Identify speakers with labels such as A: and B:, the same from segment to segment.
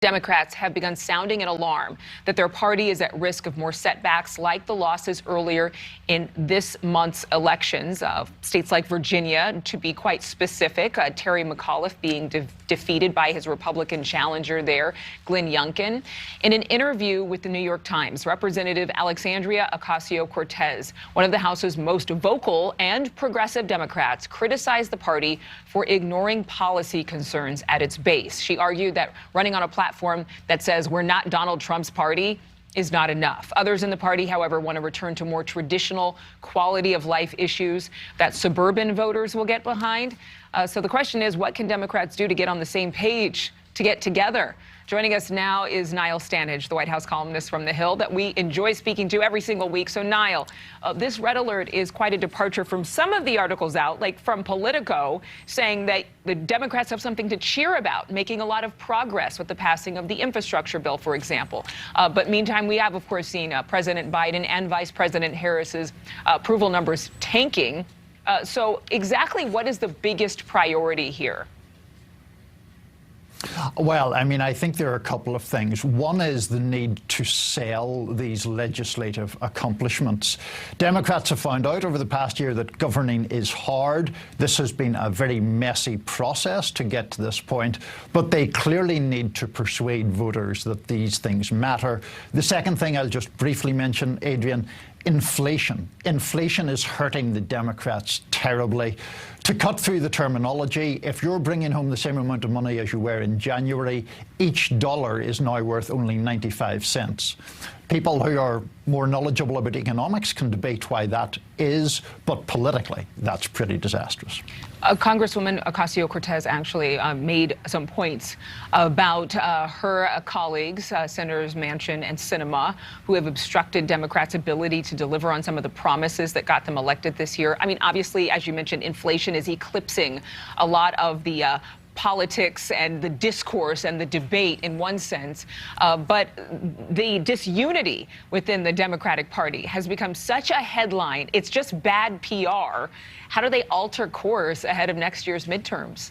A: Democrats have begun sounding an alarm that their party is at risk of more setbacks like the losses earlier in this month's elections. States like Virginia, to be quite specific, Terry McAuliffe being defeated by his Republican challenger there, Glenn Youngkin. In an interview with the New York Times, Representative Alexandria Ocasio-Cortez, one of the House's most vocal and progressive Democrats, criticized the party for ignoring policy concerns at its base. She argued that running on a platform that says we're not Donald Trump's party is not enough. Others in the party, however, want to return to more traditional quality of life issues that suburban voters will get behind. So the question is, what can Democrats do to get on the same page, to get together? Joining us now is Niall Stanage, the White House columnist from The Hill that we enjoy speaking to every single week. So, Niall, this red alert is quite a departure from some of the articles out, like from Politico, saying that the Democrats have something to cheer about, making a lot of progress with the passing of the infrastructure bill, for example. But meantime, we have, of course, seen President Biden and Vice President Harris's approval numbers tanking. So exactly what is the biggest priority here?
B: Well, I mean, I think there are a couple of things. One is the need to sell these legislative accomplishments. Democrats have found out over the past year that governing is hard. This has been a very messy process to get to this point, but they clearly need to persuade voters that these things matter. The second thing I'll just briefly mention, Adrienne, inflation. Inflation is hurting the Democrats terribly. To cut through the terminology, if you're bringing home the same amount of money as you were in January, each dollar is now worth only 95 cents. People who are more knowledgeable about economics can debate why that is, but politically, that's pretty disastrous.
A: Congresswoman Ocasio-Cortez actually made some points about her colleagues, Senators Manchin and Sinema, who have obstructed Democrats' ability to deliver on some of the promises that got them elected this year. I mean, obviously, as you mentioned, inflation is eclipsing a lot of the politics and the discourse and the debate in one sense, but the disunity within the Democratic Party has become such a headline. It's just bad PR. How do they alter course ahead of next year's midterms?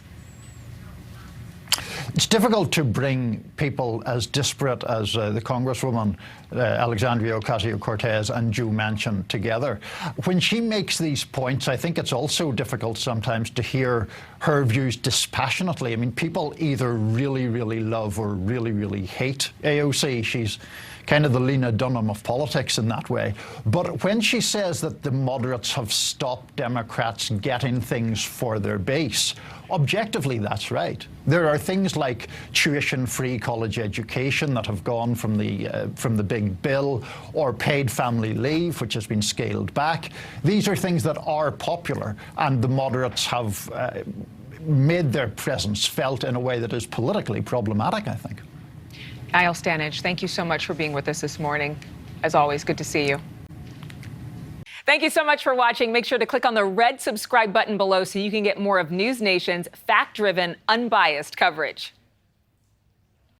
B: It's difficult to bring people as disparate as the Congresswoman Alexandria Ocasio-Cortez and Joe Manchin together. When she makes these points, I think it's also difficult sometimes to hear her views dispassionately. I mean, people either really, really love or really, really hate AOC. She's kind of the Lena Dunham of politics in that way. But when she says that the moderates have stopped Democrats getting things for their base, objectively, that's right. There are things like tuition-free college education that have gone from the big bill, or paid family leave, which has been scaled back. These are things that are popular, and the moderates have made their presence felt in a way that is politically problematic, I think.
A: Niall Stanage, thank you so much for being with us this morning. As always, good to see you. Thank you so much for watching. Make sure to click on the red subscribe button below so you can get more of NewsNation's fact-driven, unbiased coverage.